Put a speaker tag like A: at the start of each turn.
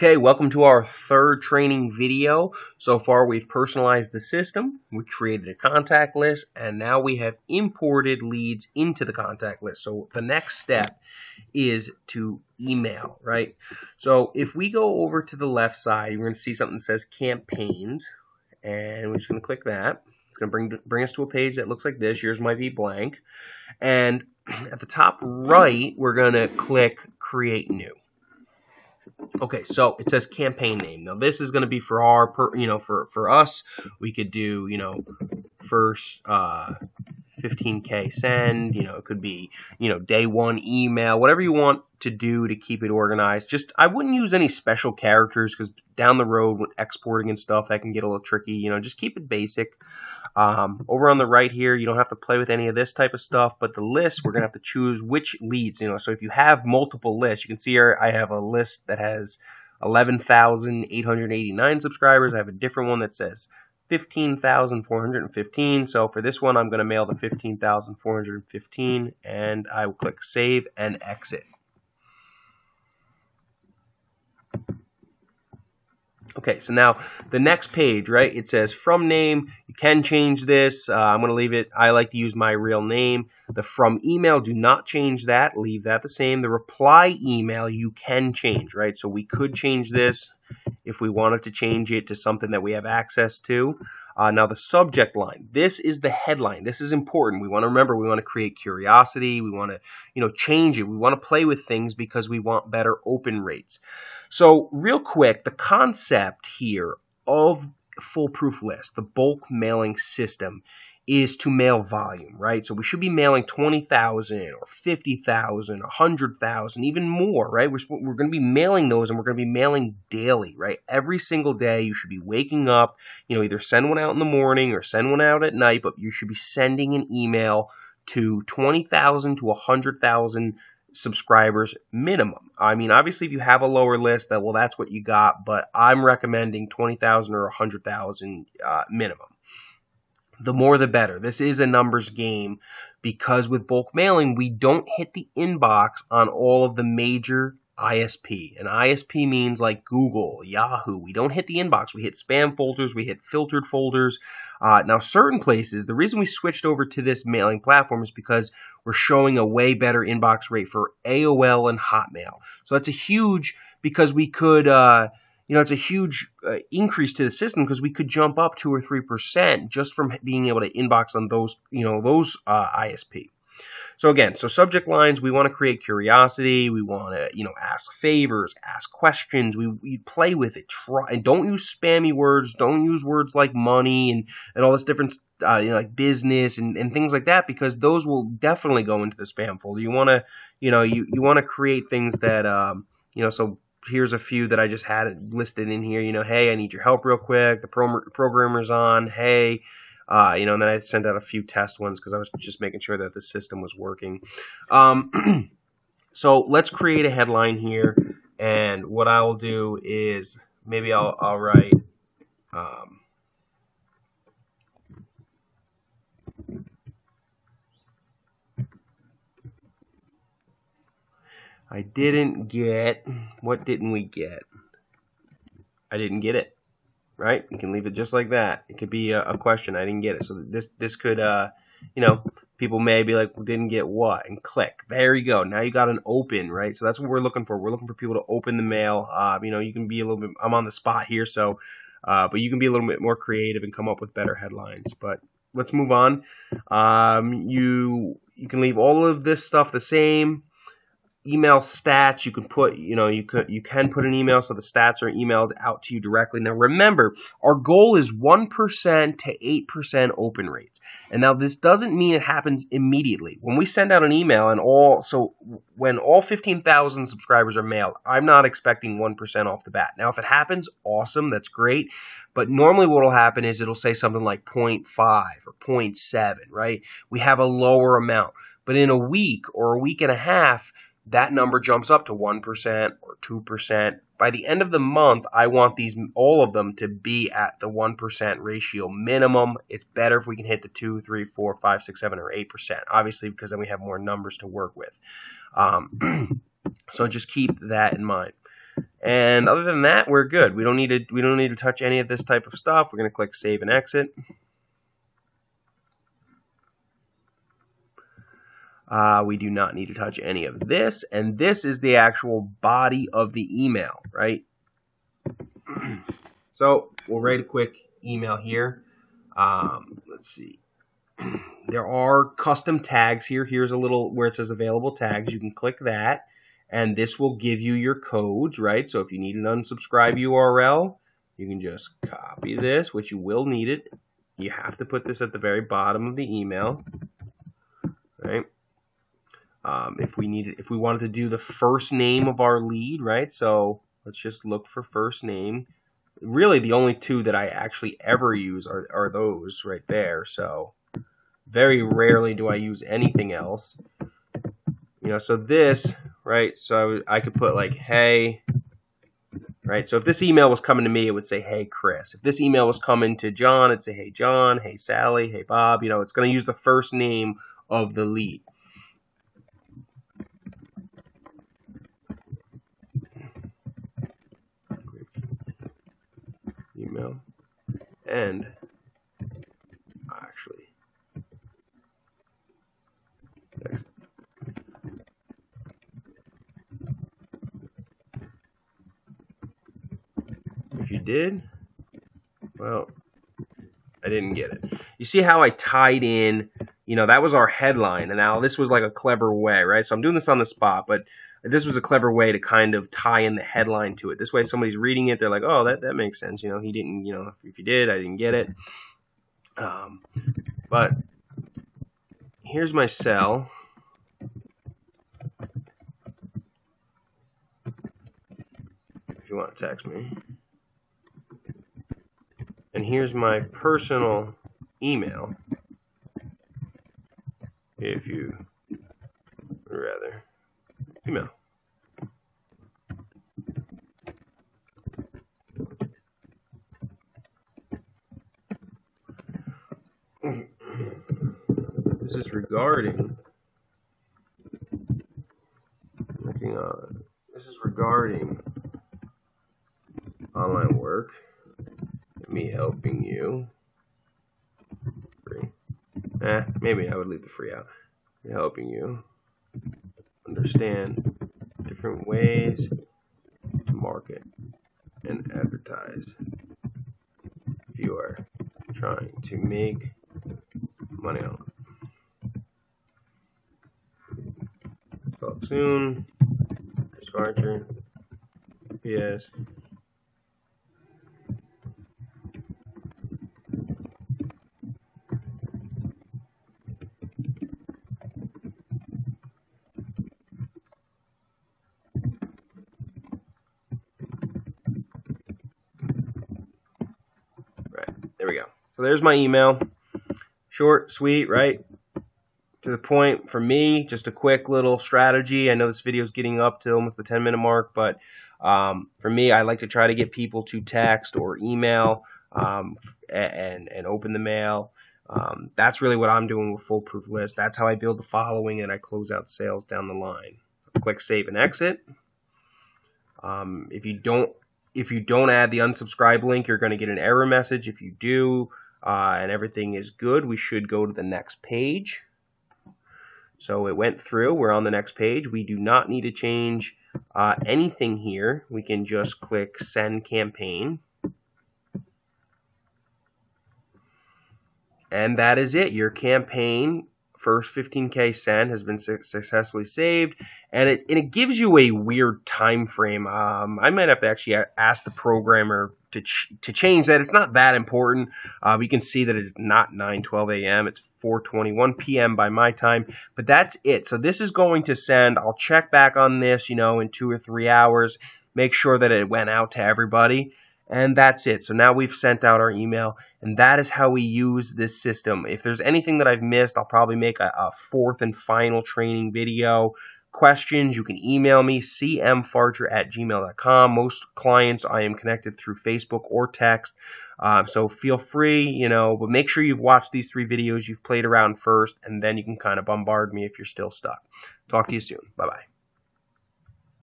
A: Okay, welcome to our third training video. So far we've personalized the system, we created a contact list, and now we have imported leads into the contact list. So the next step is to email, right? So if we go over to the left side, you're going to see something that says campaigns, and we're just going to click that. It's going to bring us to a page that looks like this. Yours might be blank. And at the top right, we're going to click create new. Okay, so it says campaign name. Now this is going to be for our, for us. We could do, first 15K send. It could be, day one email, whatever you want to do to keep it organized. Just I wouldn't use any special characters because down the road when exporting and stuff that can get a little tricky. Just keep it basic. Over on the right here, you don't have to play with any of this type of stuff, but the list, we're going to have to choose which leads, so if you have multiple lists, you can see here I have a list that has 11,889 subscribers. I have a different one that says 15,415. So for this one, I'm going to mail the 15,415, and I will click save and exit. Okay, so now the next page, right, it says from name. You can change this. I'm going to leave it. I like to use my real name. The from email, do not change that. Leave that the same. The reply email, you can change, right? So we could change this if we wanted to change it to something that we have access to. Now the subject line, this is the headline. This is important. We want to remember, we want to create curiosity. We want to, change it. We want to play with things because we want better open rates. So real quick, the concept here of Foolproof List, the bulk mailing system, is to mail volume, right? So we should be mailing 20,000 or 50,000, 100,000, even more, right? We're going to be mailing those, and we're going to be mailing daily, right? Every single day you should be waking up, either send one out in the morning or send one out at night, but you should be sending an email to 20,000 to 100,000 subscribers minimum. I mean, obviously if you have a lower list, that's what you got, but I'm recommending 20,000 or 100,000 minimum. The more the better. This is a numbers game because with bulk mailing, we don't hit the inbox on all of the major ISP. And ISP means like Google, Yahoo. We don't hit the inbox. We hit spam folders. We hit filtered folders. Now, certain places, the reason we switched over to this mailing platform is because we're showing a way better inbox rate for AOL and Hotmail. So that's a huge, because we could, it's a huge increase to the system because we could jump up 2 or 3% just from being able to inbox on those, those ISP. So again, subject lines, we want to create curiosity. We want to, ask favors, ask questions. We play with it. Try, and don't use spammy words. Don't use words like money and all this different, like business and things like that, because those will definitely go into the spam folder. You want to, you want to create things that, so here's a few that I just had listed in here. Hey, I need your help real quick. The programmer's on. Hey. And then I sent out a few test ones because I was just making sure that the system was working. So let's create a headline here, and what I'll do is maybe I'll write I didn't get, what didn't we get? I didn't get it. Right? You can leave it just like that. It could be a question. I didn't get it. So this could, people may be like, well, didn't get what? And click. There you go. Now you got an open, right? So that's what we're looking for. We're looking for people to open the mail. You can be a little bit, I'm on the spot here, so, but you can be a little bit more creative and come up with better headlines. But let's move on. You can leave all of this stuff the same. Email stats, you can put, you can put an email so the stats are emailed out to you directly. Now remember, our goal is 1% to 8% open rates. And now this doesn't mean it happens immediately. When we send out an email when all 15,000 subscribers are mailed, I'm not expecting 1% off the bat. Now if it happens, awesome, that's great. But normally what will happen is it'll say something like 0.5 or 0.7, right? We have a lower amount. But in a week or a week and a half, that number jumps up to 1% or 2%. By the end of the month, I want all of them to be at the 1% ratio minimum. It's better if we can hit the 2, 3, 4, 5, 6, 7, or 8%, obviously, because then we have more numbers to work with. So just keep that in mind. And other than that, we're good. We don't need to touch any of this type of stuff. We're going to click Save and Exit. We do not need to touch any of this, and this is the actual body of the email, right? So we'll write a quick email here. Let's see. There are custom tags here. Here's a little where it says available tags. You can click that, and this will give you your codes, right? So if you need an unsubscribe URL, you can just copy this, which you will need it. You have to put this at the very bottom of the email, right? If we wanted to do the first name of our lead, right? So let's just look for first name. Really, the only two that I actually ever use are those right there. So very rarely do I use anything else. You know, so this, right? So I could put like, hey, right? So if this email was coming to me, it would say, hey, Chris. If this email was coming to John, it'd say, hey, John, hey, Sally, hey, Bob. You know, it's going to use the first name of the lead. Email. And actually, next. If you did, well, I didn't get it. You see how I tied in, you know, that was our headline, and now this was like a clever way, right? So I'm doing this on the spot, but this was a clever way to kind of tie in the headline to it. This way, if somebody's reading it, they're like, oh, that makes sense. You know, he didn't, you know, if you did, I didn't get it. But here's my cell. If you want to text me. And here's my personal email, if you would rather email. This is regarding online work, me helping you. Free. Maybe I would leave the free out. Helping you understand different ways to market and advertise. If you are trying to make money online. Talk soon. Chris Archer. PS. There we go. So there's my email. Short, sweet, right? To the point. For me, just a quick little strategy. I know this video is getting up to almost the 10-minute mark, but for me, I like to try to get people to text or email and open the mail. That's really what I'm doing with Foolproof List. That's how I build the following and I close out sales down the line. Click Save and Exit. If you don't add the unsubscribe link, you're going to get an error message. If you do, and everything is good, we should go to the next page. So it went through. We're on the next page. We do not need to change anything here. We can just click Send Campaign. And that is it. Your campaign, first 15K send, has been successfully saved, and it gives you a weird time frame. I might have to actually ask the programmer to change that. It's not that important. We can see that it's not 9:12 a.m. It's 4:21 p.m. by my time, but that's it. So this is going to send. I'll check back on this, you know, in 2 or 3 hours. Make sure that it went out to everybody. And that's it. So now we've sent out our email, and that is how we use this system. If there's anything that I've missed, I'll probably make a fourth and final training video. Questions, you can email me, cmfarger@gmail.com. Most clients I am connected through Facebook or text. So feel free, you know, but make sure you've watched these 3 videos, you've played around first, and then you can kind of bombard me if you're still stuck. Talk to you soon. Bye-bye.